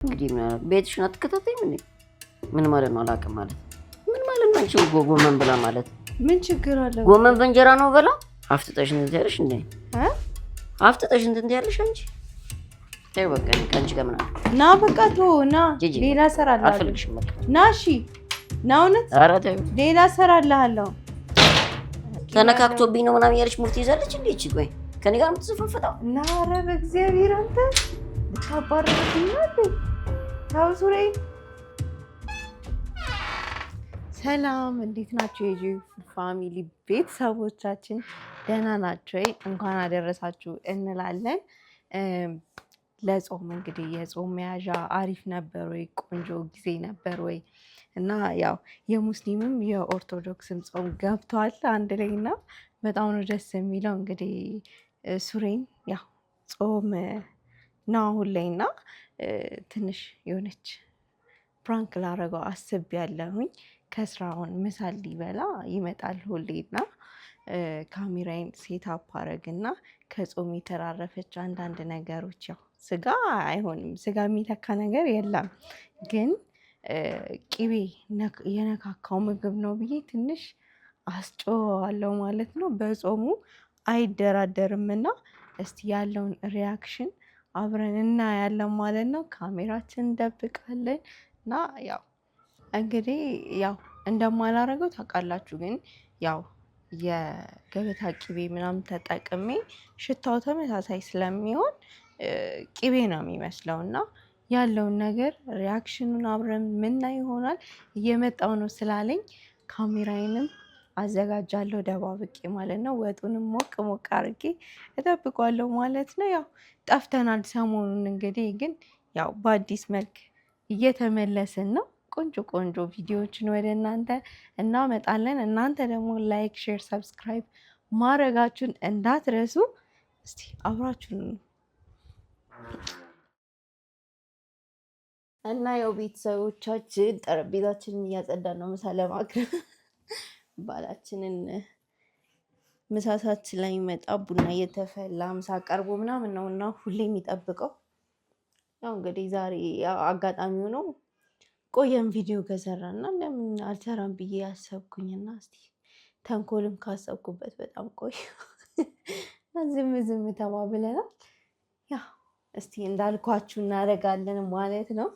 እንግዲህ ቤትሽን አትከታተይም እንዴ? ምን ማለት ነው? አላውቅም ማለት ምን ማለት ነው? አንቺ ጎመን ብላ ማለት ምን ችግር አለ? ጎመን በእንጀራ ነው በላ። አፍጥጠሽ እንትን ያለሽ እንዴ? አፍጥጠሽ እንትን ያለሽ አንቺ። ተይው በቃ ከአንቺ ጋር ምን አለ? ና በቃ ተው ና፣ ሌላ እሰራልሃለሁ። አልፈልግሽም በቃ ና። እሺ ና። እውነት ኧረ ተይው፣ ሌላ እሰራልሃለሁ። ተነካክቶብኝ ነው ምናምን ያለሽ ሙርት ይዛለች እንዴ? እቺ ቆይ ከኔ ጋር የምትዘፈፈጠው ና። ኧረ በእግዚአብሔር አንተ ልታባርረኝ ነው? ታው ሱሬ ሰላም፣ እንዴት ናችሁ? የጂ ፋሚሊ ቤተሰቦቻችን ደህና ናችሁ ወይ? እንኳን አደረሳችሁ እንላለን። ለጾም እንግዲህ የጾም መያዣ አሪፍ ነበር ወይ? ቆንጆ ጊዜ ነበር ወይ? እና ያው የሙስሊምም የኦርቶዶክስም ጾም ገብቷል አንድ ላይ እና በጣም ነው ደስ የሚለው። እንግዲህ ሱሬን ያው ጾም ነው አሁን ላይ እና ትንሽ የሆነች ፕራንክ ላረገው አስቤያለሁኝ። ከስራውን ምሳል ሊበላ ይመጣል ሁሌና ካሜራዬን ሴት አፕ አረግና ከጾም የተራረፈች አንዳንድ ነገሮች ያው ስጋ አይሆንም፣ ስጋ የሚተካ ነገር የለም፣ ግን ቅቤ የነካካው ምግብ ነው ብዬ ትንሽ አስጮዋለሁ ማለት ነው። በጾሙ አይደራደርምና እስቲ ያለውን ሪያክሽን አብረን እናያለን ማለት ነው። ካሜራችን እንደብቃለን እና ያው እንግዲህ ያው እንደማላረገው ታውቃላችሁ፣ ግን ያው የገበታ ቅቤ ምናምን ተጠቅሜ ሽታው ተመሳሳይ ስለሚሆን ቅቤ ነው የሚመስለው እና ያለውን ነገር ሪያክሽኑን አብረን ምናይ ይሆናል። እየመጣው ነው ስላለኝ ካሜራዬንም አዘጋጃለሁ ደባብቄ ማለት ነው። ወጡንም ሞቅ ሞቅ አድርጌ እጠብቋለሁ ማለት ነው። ያው ጠፍተናል ሰሞኑን እንግዲህ፣ ግን ያው በአዲስ መልክ እየተመለስን ነው። ቆንጆ ቆንጆ ቪዲዮዎችን ወደ እናንተ እናመጣለን። እናንተ ደግሞ ላይክ፣ ሼር፣ ሰብስክራይብ ማድረጋችሁን እንዳትረሱ። እስቲ አብራችሁን እና ያው ቤተሰቦቻችን ጠረጴዛችንን እያጸዳን ነው ምሳ ለማቅረብ። ባላችንን ምሳ ሰዓት ስለሚመጣ ቡና እየተፈላ ምሳ ቀርቦ ምናምን ነው እና ሁሌ የሚጠብቀው። ያው እንግዲህ ዛሬ አጋጣሚ ሆኖ ቆየም ቪዲዮ ከሰራና ለምን አልሰራም ብዬ ያሰብኩኝና እስቲ ተንኮልም ካሰብኩበት በጣም ቆይ ዝም ዝም ተባብለናል። ያው እስቲ እንዳልኳችሁ እናደርጋለን ማለት ነው።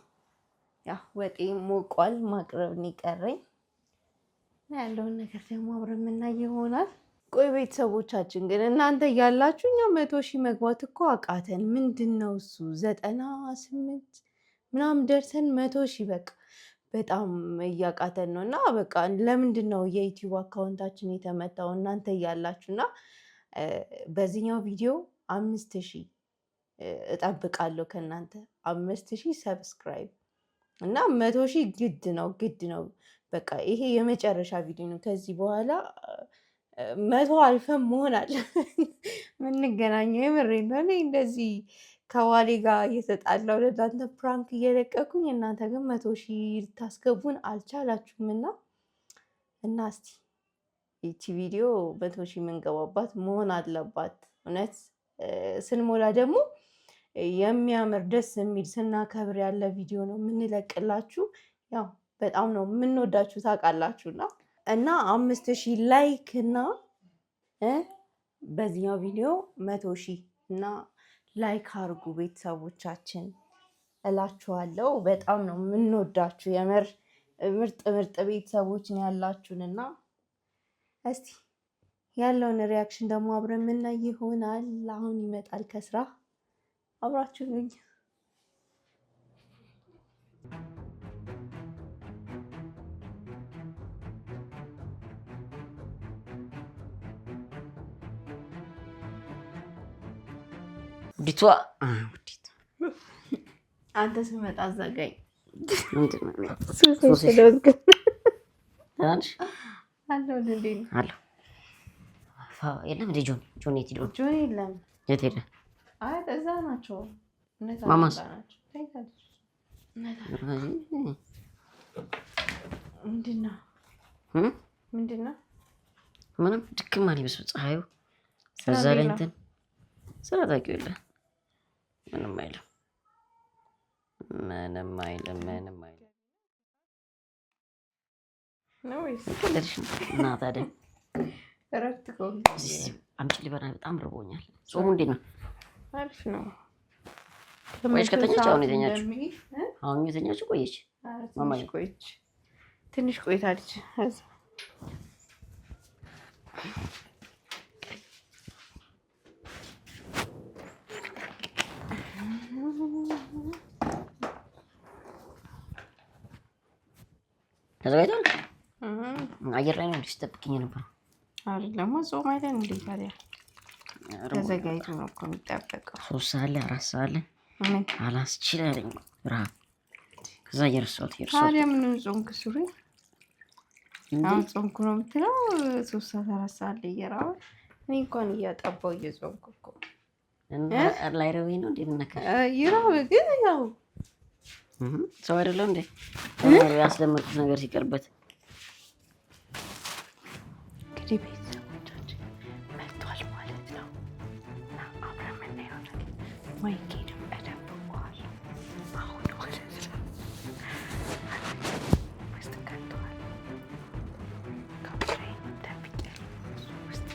ያው ወጤ ሞቋል፣ ማቅረብ ነው የቀረኝ። ያለውን ነገር ደግሞ አብረን የምናይ ይሆናል። ቆይ ቤተሰቦቻችን ግን እናንተ እያላችሁ እኛ 100 ሺህ መግባት እኮ አቃተን። ምንድን ነው እሱ 98 ምናምን ደርሰን 100 ሺህ በቃ በጣም እያቃተን ነው። እና በቃ ለምንድን ነው የዩቲዩብ አካውንታችን የተመታው? እናንተ እያላችሁ እና በዚህኛው ቪዲዮ 5000 እጠብቃለሁ ከእናንተ 5000 ሰብስክራይብ እና 100 ሺህ ግድ ነው። በቃ ይሄ የመጨረሻ ቪዲዮ ነው። ከዚህ በኋላ 100 አልፈን መሆን አለ የምንገናኘው። የምሬን ነው። እኔ እንደዚህ ከዋሌ ጋር እየተጣላሁ ለእናንተ ፕራንክ እየለቀኩኝ እናንተ ግን 100 ሺህ ልታስገቡን አልቻላችሁም። እና እስቲ ይቺ ቪዲዮ 100 ሺህ የምንገባባት መሆን አለባት። እውነት ስንሞላ ደግሞ የሚያምር ደስ የሚል ስናከብር ያለ ቪዲዮ ነው የምንለቅላችሁ። ያው በጣም ነው የምንወዳችሁ ታውቃላችሁና እና 5000 ላይክ እና በዚህኛው ቪዲዮ 100 ሺህ እና ላይክ አድርጉ ቤተሰቦቻችን እላችኋለሁ። በጣም ነው የምንወዳችሁ። የምር ምርጥ ምርጥ ቤተሰቦች ነው ያላችሁንና እስቲ ያለውን ሪያክሽን ደግሞ አብረን የምናይ ይሆናል። አሁን ይመጣል ከስራ አብራችሁ ነኝ። ዲቷ አንተ ስመጣ አዛጋኝ የለም እንደ ጆን የት ሄደ? ጆን የለም። የት ሄደ? አይ እዛ ናቸው። ማማስ ምንድን ነው? ምንም ድክም አለኝ በስመ ፀሐዩ በዛ ላይ እንትን ስራ ታውቂው የለ ምንም አይልም። ምንም አይልም ምንም አይልም ነው ወይስ እና ታዲያ እረፍት ከሆነ አምጪ ሊበላ በጣም ርቦኛል። ጾሙ እንዴት ነው? አሪፍ ነው። ቆየች ከተኛች አሁን የተኛችው አሁን የተኛችው ቆየች። ማማዬ ቆየች ትንሽ ቆይታለች። ተዘጋጅቷል። አየር ላይ ነው እንዲስጠብቅኝ ነበር አይደለም ጾም አይደል እንዴ ታዲያ ተዘጋጅቶ ነው እኮ የሚጠበቀው። 3 ሰዓት ላይ 4 ሰዓት ላይ አላስችል አለኝ ረሀብ። ከዛ እየረሳሁት ታዲያ ምን ጾምክ ሱሪ አሁን ጾምኩ ነው የምትለው? 3 ሰዓት 4 ሰዓት ላይ እየራበ እኔ እንኳን እያጠባሁ እየጾምኩ እኮ እና ላይ ረበኝ ነው እንደምነካ ይራብ ግን ያው ሰው አይደለም እንዴ ያስለመድኩት ነገር ሲቀርበት እንግዲህ ቤተሰቦቻችን መጥቷል ማለት ነው። እና አብረን የምናየው ነገር ማይኬድም እደብቀዋል አሁን ማለት ነው። ውስጥ ገብተዋል ካሜራዬን ደብቄያለሁ ውስጥ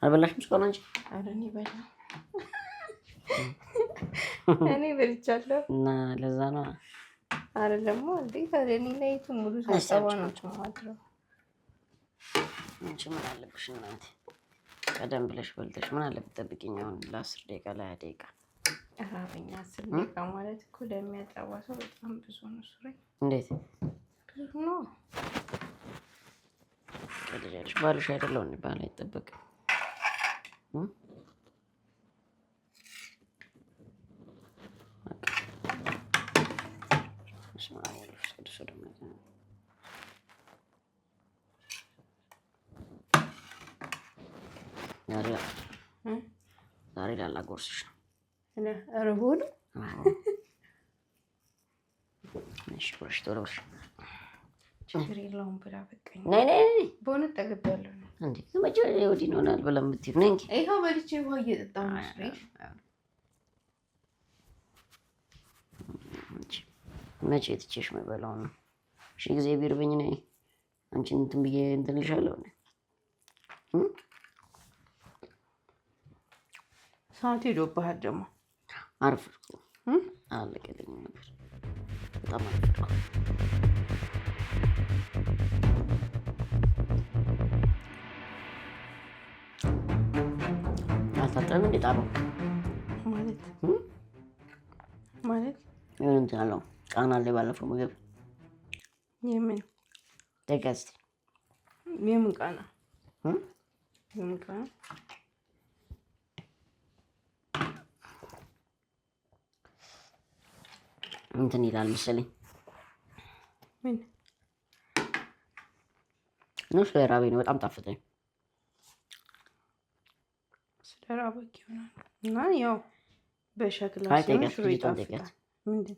አልበላሽም እስካሁን አንቺ? ኧረ እኔ በላሁ እኔ በልቻለሁ። እና ለዛ ነው አይደለም እንዴ ታዲያ እኔ ሌሊቱን ሙሉ ሳጠባ ነው የማድረው። አንቺ ምን አለብሽ እናንተ ቀደም ብለሽ በልተሽ ምን አለብሽ ጠብቂኝ አሁን ለ10 ደቂቃ ለ20 ደቂቃ ራበኛ 10 ደቂቃ ማለት እኮ ለሚያጠባ ሰው በጣም ብዙ ነው። ሱሪ እንዴት ብዙ ነው? ከልጅሽ ባልሽ አይደለው እንዴ? ባል አይጠበቅም። ዛሬ ላላጎርስሽ ነው። ርቦ ነው። እሺ ቁርሽ ቶሎ ቁርሽ። ችግር የለውም ብላ በቃኝ። ነይ ነይ ነይ። በእውነት ጠግቤያለሁ። እንዴ መቼ ወዲህ ይሆናል ብለህ የምትይው ነኝ። ይኸው በልቼ ውሃ እየጠጣሁ ነው። መቼ ትቼሽ መበላው ነው? እሺ ጊዜ ቢርበኝ ነይ አንቺን እንትን ብዬ እንትን ልሻለሁ። ሰዓት ሄዶብሃል ደግሞ። አረፈድኩ አለቀልኝ ነበር በጣም አረፈድኩ። አልታጠበም እንዴ ጣለው? ማለት የሆነ እንትን አለው ቃና አለ ባለፈው ምግብ የምን ተጋስቲ የምን ቃና የምን ቃና እንትን ይላል መሰለኝ። ምን ነው ስለራበኝ ነው በጣም ጣፈጠኝ። ስለራበኝ ይሆናል እና ያው በሸክላ ሲሆን ሽሮ ይጣፍጣል። ምንድን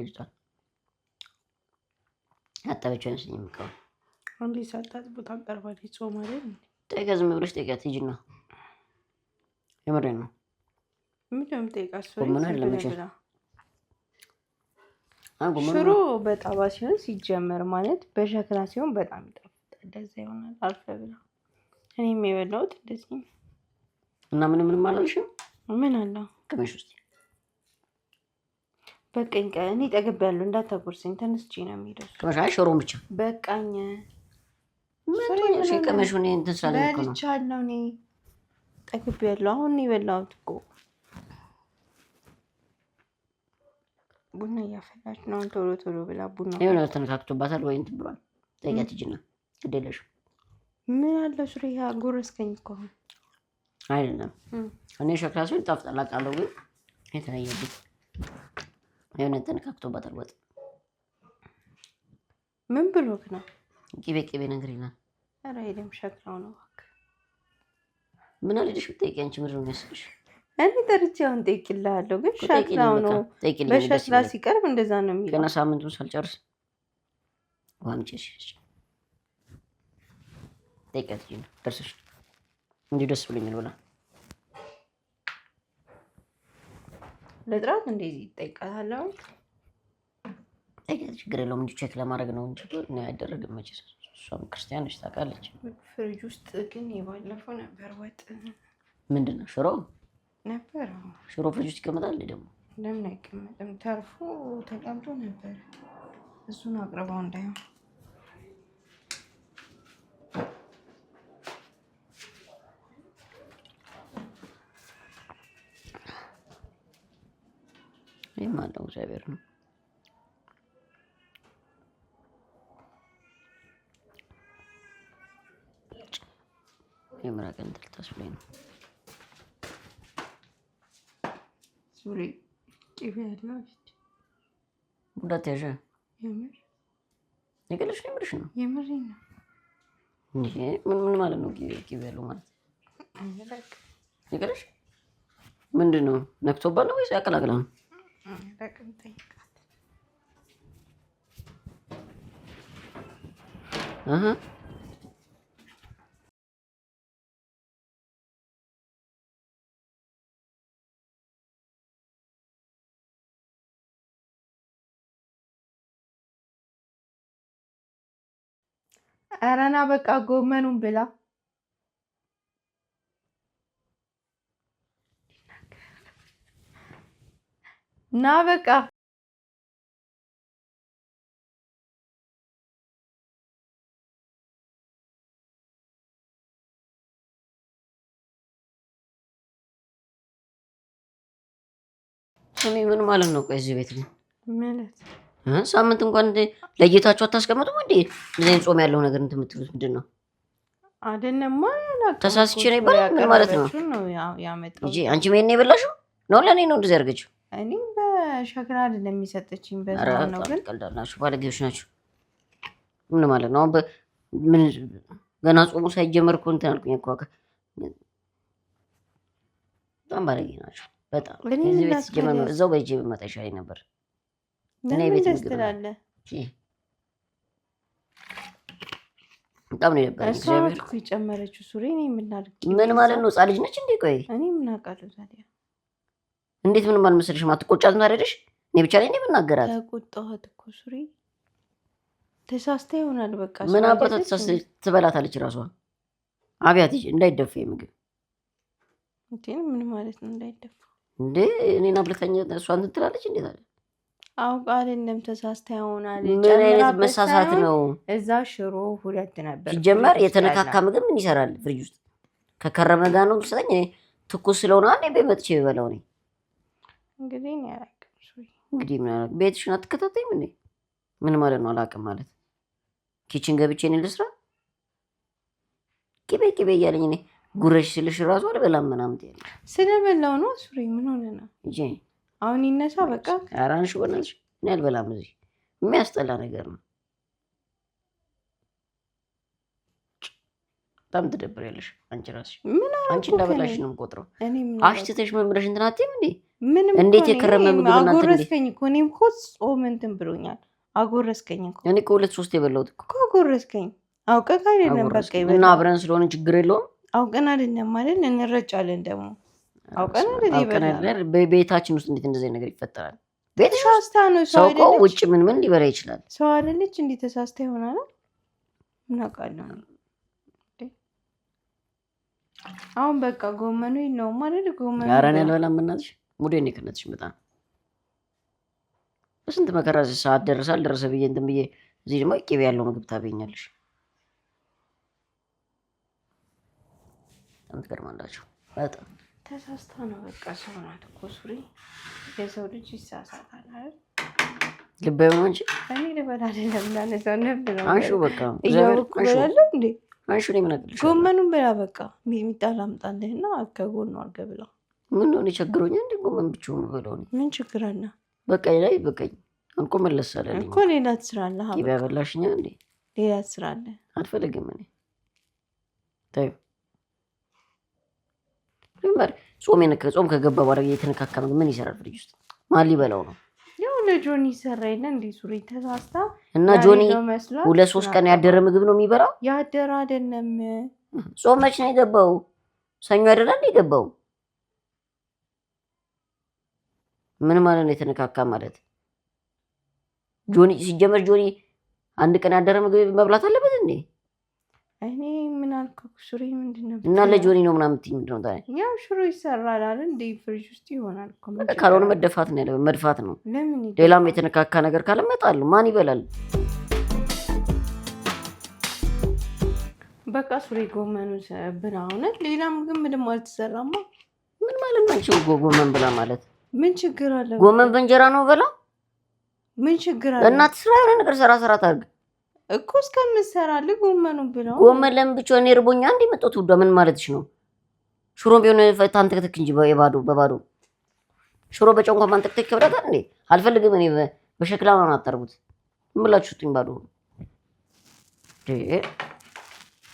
ልጅቷን አጠበችው አይመስለኝም እኮ አንዴ ሳታጥብ ታቀርባለች። ጾም አይደል እንዴ? ጠይቃ ዝም ብለሽ ጠይቃት ሂጂና። የምሬን ነው። ምንድን ነው የምጠይቃት? ሽሮ በጣባ ሲሆን ሲጀመር ማለት በሸክላ ሲሆን በጣም ይጣፍጣል። እንደዛ ይሆናል አልፈ ብላ እኔም የበላሁት እንደዚህ ነው። እና ምንም አላልሽም? ምን አለው ቅመሽ ውስጥ በቃኝ። እኔ ጠግቤያለሁ እንዳታጎርሰኝ። ተነስቼ ነው የምሄደው። ቅመሽ ሽሮውን ብቻ በቃኝ። ቅመሽ እንትን ስላለኝ እኮ ነው። በልቻለሁ እኔ ጠግቤያለሁ። አሁን ነው የበላሁት እኮ። ቡና እያፈላች ነው። ቶሎ ቶሎ ብላ ቡና የሆነ ተነካክቶባታል ወይ እንትን ብሏል። ጠይቂያት ሂጂና። ግድ የለሽም። ምን አለው ሱሪያ ጎረስከኝ እኮ አሁን አይደለም። እኔ ሸክላ ሲሆን ይጣፍጣል አውቃለሁ፣ ግን የተለየብኝ የሆነ ተነካክቶባታል ወጥ። ምን ብሎክ ነው? ቅቤ ነገር ይላል። ኧረ አይደለም ሸክላው ነው እባክህ። ምን አልልሽ ብትጠይቂ አንቺ ምንድን ነው የሚያስብሽ? እኔ ጠርቼ አሁን ጠይቂልሃለሁ፣ ግን ሸክላው ነው። በሸክላ ሲቀርብ እንደዛ ነው የሚለው። ገና ሳምንቱን ሳልጨርስ ውሃ ምጪ። ጠይቂያት እንጂ ደርሰሽ እንዲህ ደስ ብሎኛል ብላ ለጥራት እንደዚህ ይጠይቃታለሁ። ጠይቂያት፣ ችግር የለውም እንጂ ቼክ ለማድረግ ነው እንጂ እኔ አይደረግም መቼስ። እሷም ክርስቲያን ነች ታውቃለች። ፍሪጅ ውስጥ ግን የባለፈው ነበር ወጥ ምንድን ነው ሽሮ ነበር። ሽሮ ፍሪጅ ውስጥ ይቀመጣል ደግሞ ለምን አይቀመጥም? ተርፎ ተቀምጦ ነበር። እሱን አቅርበው እንዳይሆን ይህም አለው እግዚአብሔር ነው። የምራቅ እንትን ልታስብለኝ ነው። ሱሪ ቅቤ ያለው ጉዳት ያዣ የምር የገለሽ ነው የምርሽ ነው የምር ነው። ምን ማለት ነው ቅቤ ያለው ማለት? የገለሽ ምንድን ነው ነክቶባት ነው ወይስ ያቀላቅላ ነው? ኧረ ና በቃ ጎመኑን ብላ። ና በቃ እኔ ምን ማለት ነው? ቆይ እዚህ ቤት ነው ማለት ሳምንት እንኳን ለጌታችሁ አታስቀምጡም እንዴ? እንደዚህ ጾም ያለው ነገር እንትን የምትሉት ምንድን ነው? አይደለማ ተሳስቼ ነው ይባላል። ምን ማለት ነው? እንጂ አንቺ ምን ነው የበላሽው? ነው ለኔ ነው እንደዚህ አድርገችው። እኔ በሸክላ አይደለም የሚሰጠችኝ በዛው ነው። ግን ቀልዳላችሁ ባለጌዎች ናችሁ። ምን ማለት ነው? ምን ገና ጾሙ ሳይጀመር እኮ እንትን አልኩኝ እኮ በጣም ባለጌ ናችሁ። በጣም እዚህ ቤት ሲጀመር እዛው በእጄ ብመጣ ይሻለኝ ነበር። እኔ ቤት ትላለ በጣም ነው የነበረው። እግዚአብሔር እኮ የጨመረችው ሱሪ እኔ የምናደርግ ምን ማለት ነው? ህፃን ልጅ ነች እንዴ? ቆይ እኔ ምን አውቃለሁ ታዲያ? እንዴት ምንም አልመሰለሽም? አትቆጫትም ታዲያሽ? እኔ ብቻ ላይ የምናገራት ተቆጣኋት እኮ ሱሪ ተሳስታ ይሆናል። በቃ ምን አባቷ ትበላታለች ራሷ። አብያት እንዳይደፋ ምግብ እንዴ ምን ማለት ነው? እንዳይደፋ እንዴ እኔና ብለተኛ እሷ እንትን ትላለች እንዴ ታዲያ? አውቃ አይደለም ተሳስታ ይሆናል። ምን አይነት መሳሳት ነው? እዛ ሽሮ ሁለት ነበር ሲጀመር የተነካካ ምግብ ምን ይሰራል ፍሪጅ ውስጥ? ከከረመ ጋር ነው ስለኝ ትኩስ ስለሆነ አንዴ በመጥቼ በበላው ነኝ። እንግዲህ ነው ያላቀም ሱሪ እንግዲህ ምን ያላቀም ቤትሽን አትከታተይም እንዴ? ምን ማለት ነው አላውቅም ማለት? ኪችን ገብቼ እኔ ልስራ ቅቤ እያለኝ እኔ ጉረሽ ስልሽ ራሱ አልበላም ምናምን ትያለሽ። ስለበላው ነው ሱሪ ምን ሆነ ነው እንጂ አሁን ይነሳ በቃ አራንሽ ወናልሽ እኔ አልበላም። እዚህ የሚያስጠላ ነገር ነው። በጣም ትደብሪያለሽ አንቺ ራስሽ። አንቺ እንዳበላሽ ነው የምቆጥረው። አሽትተሽ ምን ብለሽ እንትን አትይም እንዴ? እንዴት የከረመ ምግብ እናንተ እንዴ? አጎረስከኝ እኮ እኔም እኮ ጾም እንትን ብሎኛል። አጎረስከኝ እኮ እኔ ከሁለት ሶስት የበላሁት እኮ አጎረስከኝ። አውቀህ አይደለም በቃ ይበላል እና አብረን ስለሆነ ችግር የለውም። አውቀን አይደለም ማለት እንረጫለን ደግሞ አውቀን አይደለም። በቤታችን ውስጥ እንዴት እንደዚህ ነገር ይፈጠራል? ቤትሽ ተሳስታ ነው ሰው እኮ ውጭ ምን ሊበላ ይችላል? ሰው አይደለች እንዴ ተሳስታ ይሆናል። ምን አውቃለሁ። አሁን በቃ ጎመኑ የለውም ማለት ጎመኑ ያራን ያልበላም እናትሽ ሙዴን ይከነትሽ በጣም በስንት መከራ ሰዓት ደረሰ ብዬ እንትን ብዬ እዚህ ደግሞ ቅቤ ያለው ምግብ ታገኛለሽ። ትገርማላችሁ። በጣም ተሳስታ ነው በቃ ሰው ናት እኮ ሱሪ። የሰው ልጅ ይሳሳታል አይደል? ልባዩ ነው እንጂ እኔ ልበላ አይደለም እንዳነሳው ነበር ነው አንሹ በቃ እያወኩ በላለሁ እንዴ አንሹ ነው የምናገርሽ። ጎመኑን ብላ በቃ ሚጥሚጣ ላምጣልህና ከጎኑ አድርገህ ብላ። ምን ነው ቸግሮኝ እንዴ ጎመን ብቻውን ብለው ነው? ምን ችግር አለ? በቃ ላይ በቃኝ አንቆ መለስ አለልኝ እኮ ሌላ ትስራለህ። ቅቤ ያበላሽኛ እንዴ? ሌላ ትስራለህ። አትፈልግም እኔ ታዩ ጾም ከገባ በኋላ የተነካካ ምግብ ምን ይሰራል ፍሪጅ ውስጥ? ማን ሊበላው ነው? ያው ለጆኒ ሰራ የለ እንዴ ሱሪ ተሳስታ እና ጆኒ 2-3 ቀን ያደረ ምግብ ነው የሚበላው። ያደረ አይደለም። ጾም መች ነው የገባው? ሰኞ አይደለ እንዴ የገባው? ምን ማለት ነው የተነካካ ማለት? ጆኒ ሲጀመር ጆኒ አንድ ቀን ያደረ ምግብ መብላት አለበት እንዴ? እኔ ምን አልኩ? ሱሪ ምንድነው? እና ለጆኒ ነው ምናምን ምንድነው ታዲያ? ያው ሽሮ ይሰራል አይደል እንዴ? ፍሪጅ ውስጥ ይሆናል እኮ። ካልሆነ መደፋት ነው ያለው፣ መድፋት ነው። ሌላም የተነካካ ነገር ካለ እመጣለሁ። ማን ይበላል? በቃ ሱሪ ጎመኑ ብላ እውነት ሌላ ምግብ ምንም አልተሰራማ። ምን ማለት ነው? አንቺ ጎመን ብላ ማለት ምን ችግር አለ? ጎመን በእንጀራ ነው በላ። ምን ችግር አለ? እናት ስራ የሆነ ነገር ሰራ ታርግ እኮ እስከምትሰራልህ ጎመኑ ብለው። ጎመን ለምን ብቻውን እርቦኛ እንዴ መጣው? ትውዳ ምን ማለትሽ ነው? ሽሮ ቢሆን ታንተክተክ እንጂ በባዶ ሽሮ በጨንቋ ማንተክተክ ይከብዳታል እንዴ? አልፈልግም እኔ በሸክላ ነው አጣርጉት። ምን ብላችሁ ጥኝ ባዶ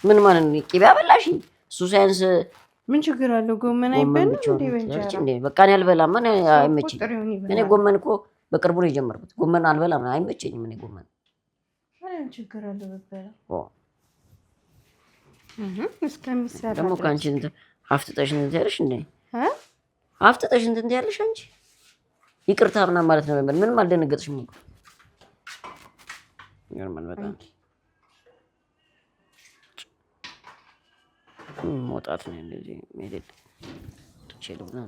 ምን ማለት ነው? ቂቤ አበላሽኝ። እሱ ሳይንስ ምን ችግር አለው? ጎመን አይበላም እንዴ በእንጀራ? እንዴ በቃ እኔ አልበላም። እኔ አይመቸኝም። እኔ ጎመን እኮ በቅርቡ ነው የጀመርኩት። ጎመን አልበላም፣ አይመቸኝም። እኔ ጎመን ምን ችግር አለው በበላ? እስከሚሰራ ደግሞ ካንቺ እንትን አፍጥጠሽ እንትን ያለሽ እንዴ? አፍጥጠሽ እንትን ያለሽ አንቺ ይቅርታ ምናምን ማለት ነው። ምንም አልደነገጥሽም እኮ ይገርማል በጣም። መውጣት ነው እንደዚህ ሜዴት ትችልም ነው።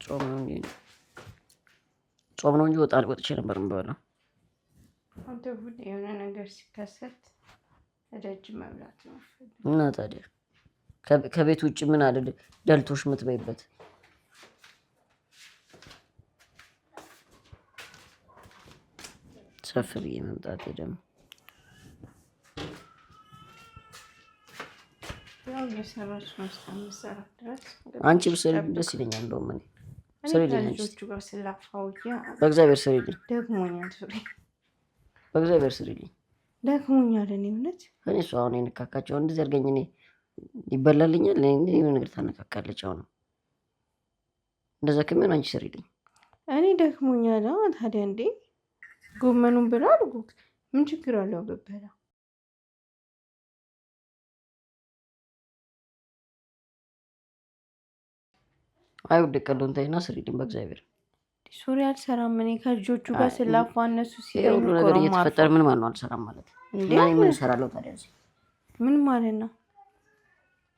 ጾም ነው እንጂ ወጥቼ ነበር የምበላው። አንተ ሁሌ የሆነ ነገር ሲከሰት ደጅ መብላት ነው እና ታዲያ ከቤት ውጭ ምን አለ ደልቶሽ የምትበይበት? ሰፍ ብዬ መምጣት ደግሞ አንቺ ብትሰሪ ደስ ይለኛል። እንደውም እኔ ስሪልኝ፣ በእግዚአብሔር ስሪልኝ፣ በእግዚአብሔር ስሪልኝ፣ ደክሞኛል። እኔ እውነት እኔ እሱ አሁን የነካካቸው እንደዚህ አድርገኝ እኔ ይበላልኛል። የሆነ ነገር ታነካካለች። አሁን እንደዛ ከሚሆን አንቺ ስሪልኝ። እኔ ደክሞኛል። ታዲያ እንዴ ጎመኑን ብላ አድርጎ ምን ችግር አለው ብበላ? አይ ወደ ቀሎን ታይና ስሪልኝ በእግዚአብሔር። ሱሪ አልሰራም እኔ ከልጆቹ ጋር ስላፋ እነሱ ሲሉ ሁሉ ነገር እየተፈጠረ ምን ማለት ነው አልሰራም ማለት? እና እኔ ምን እሰራለሁ ታዲያ? ምን ማለት ነው?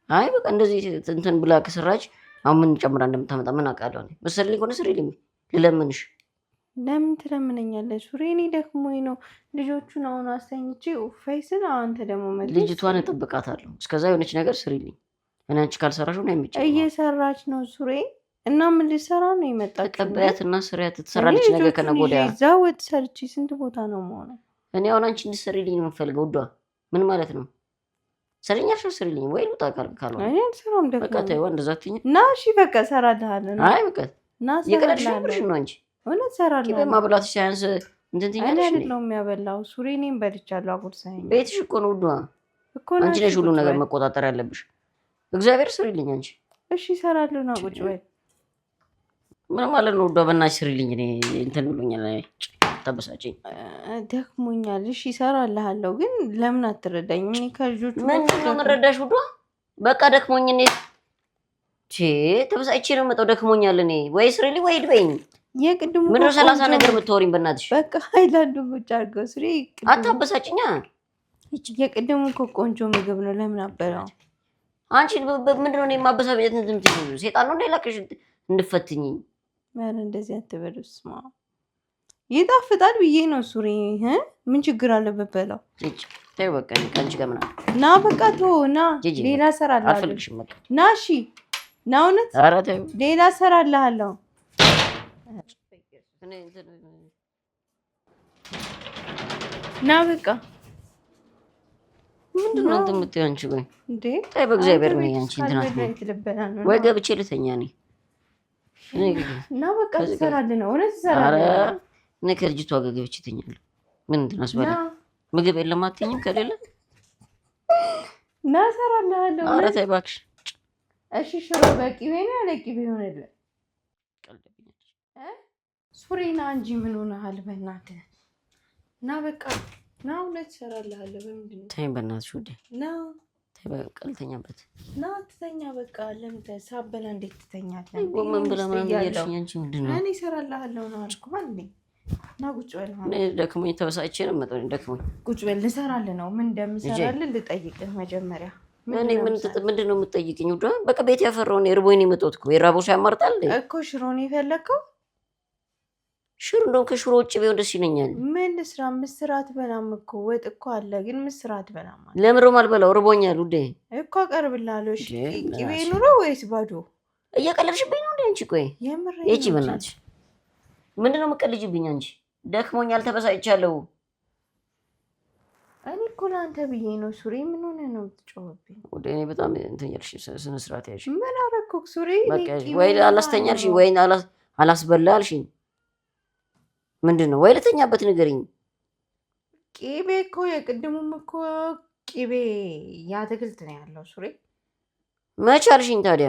አይ በቃ እንደዚህ እንትን ብላ ከሰራች አሁን ምን ጨምራ እንደምታመጣ ምን አውቃለሁ እኔ። መሰለኝ ሆነ ስሪልኝ ልለምንሽ። ለምን ትለምነኛለህ? ሱሪ እኔ ደክሞኝ ነው ልጆቹን አሁን አስተኝቼ ፋይስን አንተ ደግሞ መለስ። ልጅቷን እጠብቃታለሁ። እስከዛ የሆነች ነገር ስሪልኝ። እኔ አንቺ ካልሰራሽ ነው አይመጭም። እየሰራች ነው ሱሪ እና ምን ልሰራ ነው የመጣችው? ተቀበያትና ስሪያት ትሰራለች። ነገ ከነገ ወዲያ እዛ ወጥ ሰርቼ ስንት ቦታ ነው የምሆነው? እኔ አሁን አንቺ እንድትሰሪልኝ ነው የምፈልገው። ውዷ ምን ማለት ነው? ሰሪኛሽ ስሪልኝ ወይ ልውጣ ካልሆነ እኔ አልሰራም። ደግሞ በቃ ተይው እንደዛ አትይኝ እና እሺ በቃ እሰራልሃለሁ። አይ በቃ እና እየቀለድሽ ነው አንቺ። እውነት እሰራለሁ። ቂቤ ማብላትሽ ሳያንስ እንትን ትይኛለሽ። እኔ አይደለሁም የሚያበላው ሱሪ እኔም በልቻለሁ። አጉርሰኸኝ ቤትሽ እኮ ነው ውዷ። አንቺ ነሽ ሁሉ ነገር መቆጣጠር ያለብሽ። እግዚአብሔር ስሪልኝ አንቺ። እሺ እሰራለሁ። ና ቁጭ በል። ምን ማለት ነው ውዷ? በእናትሽ ስሪልኝ። እኔ እንትን ብሎኛል፣ ታበሳጨኝ፣ ደክሞኛል። እሺ እሰራልሃለሁ፣ ግን ለምን አትረዳኝም? እኔ ከልጆቹ ምንድን ነው የምረዳሽ ውዷ? በቃ ደክሞኝ እኔ ተበሳጭቼ ነው የምመጣው። ደክሞኛል እኔ። ወይ ስሪልኝ ወይ ሂድ የቅድሙ ምንድን ነው 30 ነገር የምታወሪኝ? በእናትሽ በቃ ሃይላንዱ ቁጭ አድርገው ስሪ። አታበሳጭኛ። የቅድሙ እኮ ቆንጆ ምግብ ነው። ለምን አበላው? አንቺ ምንድን ነው የማበሳጨት? እንትን ትይኝ ሴጣን ነው ላክሽ እንድፈትኝኝ። ኧረ እንደዚህ አትበሉስ። ማ ይጣፍጣል ብዬ ነው ሱሪ። ምን ችግር አለበት በላው። ተይው በቃ ከአንቺ ጋር ምናምን ና በቃ ተወው። ና ሌላ እሰራልሃለሁ። አልፈልግሽም በቃ ና። እሺ ና። እውነት ኧረ ተይው ሌላ እሰራልሃለሁ። ና በቃ ምንድን ነው እንትን የምትይው አንቺ? ቆይ እንዴ ተይ በእግዚአብሔር ነው አንቺ እንትን አትበይ። ወይ ገብቼ ልተኛ እኔ እና በቃ ትሰራለህ ነው? እውነት ትሰራለህ? እኔ ከልጅቷ ጋር ገብቼ እተኛለሁ። ምን እንትን አስባለ ምግብ የለም አትይኝም? ከሌለ እና እሰራልሃለሁ። ኧረ ተይ እባክሽ። እሺ ሽሮ በቂቤ ነው ያለ ቂቤ ይሆንልህ? ሱሪና እንጂ ምን ሆነሃል? በእናትህ ና በቃ ና ሁለት እሰራልሃለሁ። በምንድን ነው? ተይኝ በእናትሽ ውዴ ና ተይ በቃ ልተኛበት። ና ትተኛ በቃ። ለምን ሳበላ እንዴት ትተኛለህ? ምን ብለህ ምናምን እያልሽኝ አንቺ ምንድን ነው? እኔ እሰራልሃለሁ ነው አልኩህ አይደል? ና ቁጭ በል። ደክሞኝ ተበሳጭቼ ነው የምመጣው። ደክሞኝ ቁጭ በል። ልሰራልህ ነው። ምን እንደምሰራልህ ልጠይቅህ መጀመሪያ። እኔ ምንድን ነው የምትጠይቅኝ? ውዷ በቃ ቤት ያፈራውን እርቦኝ ነው የመጣሁት እኮ። የራበው ሰው ያማርጣል እኮ። ሽሮ ነው የፈለግከው? ሽሮ እንደውም ከሽሮ ውጭ ቢሆን ደስ ይለኛል። ምን ልስራ? ምስር አትበላም እኮ። ወጥ እኮ አለ ግን ምስር አትበላም። ለምሮም አልበላው እርቦኛል ውዴ እኮ። አቀርብልሃለሁ። እሺ ቅቤ ኑሮ ወይስ ባዶ? እየቀለድሽብኝ ነው እንዴ አንቺ? ቆይ ይቺ በእናትሽ ምንድን ነው የምትቀልጂብኝ አንቺ? ደክሞኛል ተበሳጭቻለሁ። እኔ እኮ ለአንተ ብዬ ነው። ሱሪ ምን ሆነ ነው የምትጮህብኝ? ወደ እኔ በጣም እንትን ያልሽ ስነ ስርዓት ያልሽ። ምን አደረኩህ ሱሪ? ወይ አላስተኛ አልሽኝ ወይ አላስበላ አልሽኝ። ምንድን ነው? ወይ ልተኛበት ንገሪኝ። ቂቤ እኮ የቅድሙም እኮ ቂቤ የአትክልት ነው ያለው ሱሪ። መች አልሽኝ ታዲያ?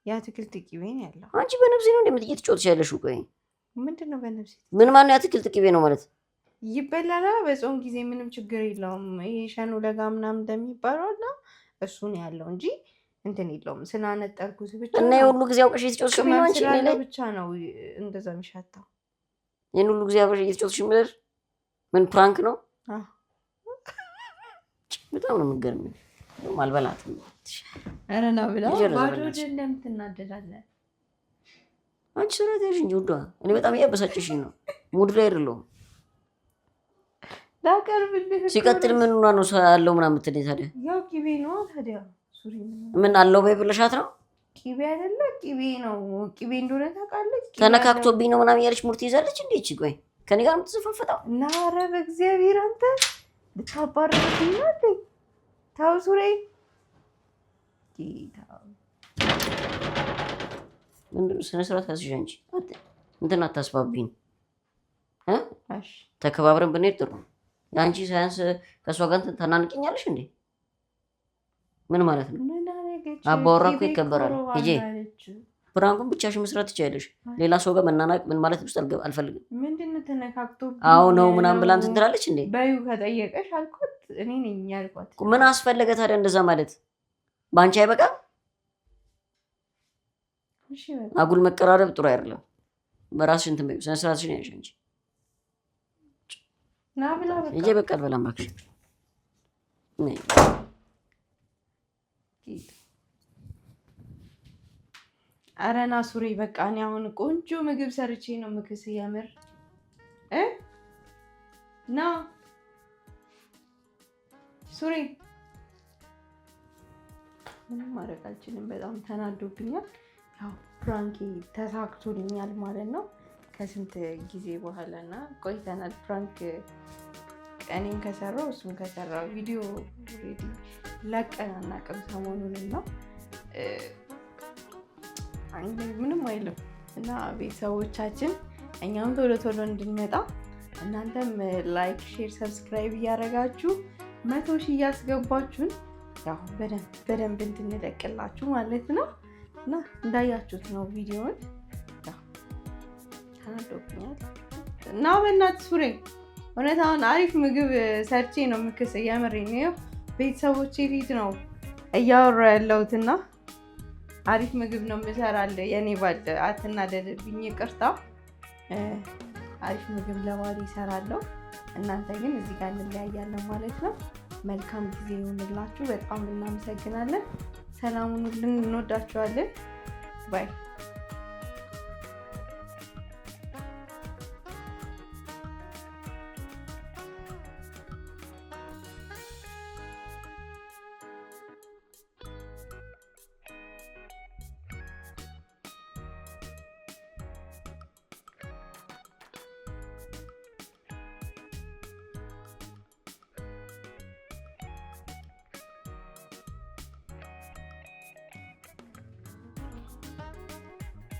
የአትክልት ቂቤ ነው ያለው። አንቺ በነፍሴ ነው እንደምትጫወትሽ ያለሽው? ቆይ ምንድን ነው በነፍሴ? ምን ማን ነው የአትክልት ቂቤ ነው ማለት? ይበላል በጾም ጊዜ ምንም ችግር የለውም። ይሄ ሸኑ ለጋ ምናምን እንደሚባለው እና እሱን ያለው እንጂ እንትን የለውም። ስላነጠርኩት ብቻ እና የሁሉ ጊዜ አውቀሽ የተጫወትሽ ነው አንቺ ላይ ብቻ ነው እንደዛ የሚሻታው። ይሄን ሁሉ ጊዜ አውቀሽ የተጫወትሽ ምድር ምን ፕራንክ ነው? በጣም ነው የምትገርሚው። አልበላትም። ኧረ ና ብላ ባዶ እንደምን ትናደዳለህ አንቺ? ስራት ያልሽ እንጂ ውዷ፣ እኔ በጣም እያበሳጨሽኝ ነው። ሙድ ላይ አይደለሁም። ሲቀጥል ምን ሆና ነው አለው ምናምን የምትለኝ ታዲያ? ያው ቂቤ ነው ታዲያ። ሱሪ ምን አለው በይ ብለሻት ነው? ቂቤ አይደለ ቂቤ ነው። ቂቤ እንደሆነ ታውቃለች። ተነካክቶብኝ ነው ምናምን እያለች ሙርት ይዛለች እንዴ? እቺ ቆይ ከኔ ጋር የምትዘፋፈጣው እና ኧረ በእግዚአብሔር አንተ ልታባረርብኝ ነው እንዴ? ተው ሱሪ ምንድን ነው? ስነ ስርዓት ያዝሽ አንቺ። እንትን አታስባብኝ። ተከባብረን ብንሄድ ጥሩ። የአንቺ ሳያንስ ከእሷ ጋር ታናንቅኛለሽ እንዴ? ምን ማለት ነው? አባወራ እኮ ይከበራል። ሂጂ ብራንኩን ብቻሽን መስራት ትችያለሽ። ሌላ ሰው ጋር መናናቅ ምን ማለት ውስጥ አልፈልግም። ምንድን ነው ተነካክቶ አዎ ነው ምናምን ብላ እንትን ትላለች እንዴ? በዩ ከጠየቀሽ አልኳት። እኔ ነኝ ያልኳት። ምን አስፈለገ ታዲያ እንደዛ ማለት? በአንቺ አይበቃም? አጉል መቀራረብ ጥሩ አይደለም። በራስሽ እንትን በይው። ስነ ስርዓትሽን ያዥ እንጂ ና ብላ በቃ ይሄ በቃ አልበላም እባክሽ። ኧረ ና ሱሪ በቃ። እኔ አሁን ቆንጆ ምግብ ሰርቼ ነው ምክስ የምር ና ሱሪ። ምንም ማድረግ አልችልም። በጣም ተናዶብኛል። ያው ፕራንክ ተሳክቶልኛል ማለት ነው ከስንት ጊዜ በኋላ እና ቆይተናል። ፕራንክ እኔም ከሰራው እሱም ከሰራው ቪዲዮ ለቀን አናውቅም ሰሞኑን ነው። ምንም አይልም እና ቤተሰቦቻችን እኛም ቶሎ ቶሎ እንድንመጣ እናንተም ላይክ፣ ሼር፣ ሰብስክራይብ እያደረጋችሁ 100 ሺህ እያስገባችሁን ያው በደንብ እንድንለቅላችሁ ማለት ነው እና እንዳያችሁት ነው ቪዲዮውን ተናዶብኛል እና በእናትህ ሱሪ እውነት አሁን አሪፍ ምግብ ሰርቼ ነው ምክስ እያመረኝ ነው። ቤተሰቦቼ ፊት ነው እያወራሁ ያለሁት እና አሪፍ ምግብ ነው የምሰራልህ የኔ ባል። አትናደድብኝ፣ ይቅርታ። አሪፍ ምግብ ለባል ይሰራለሁ። እናንተ ግን እዚህ ጋር እንለያያለን ማለት ነው። መልካም ጊዜ ይሁንላችሁ። በጣም እናመሰግናለን። ሰላሙን ሁሉ እንወዳችኋለን። ባይ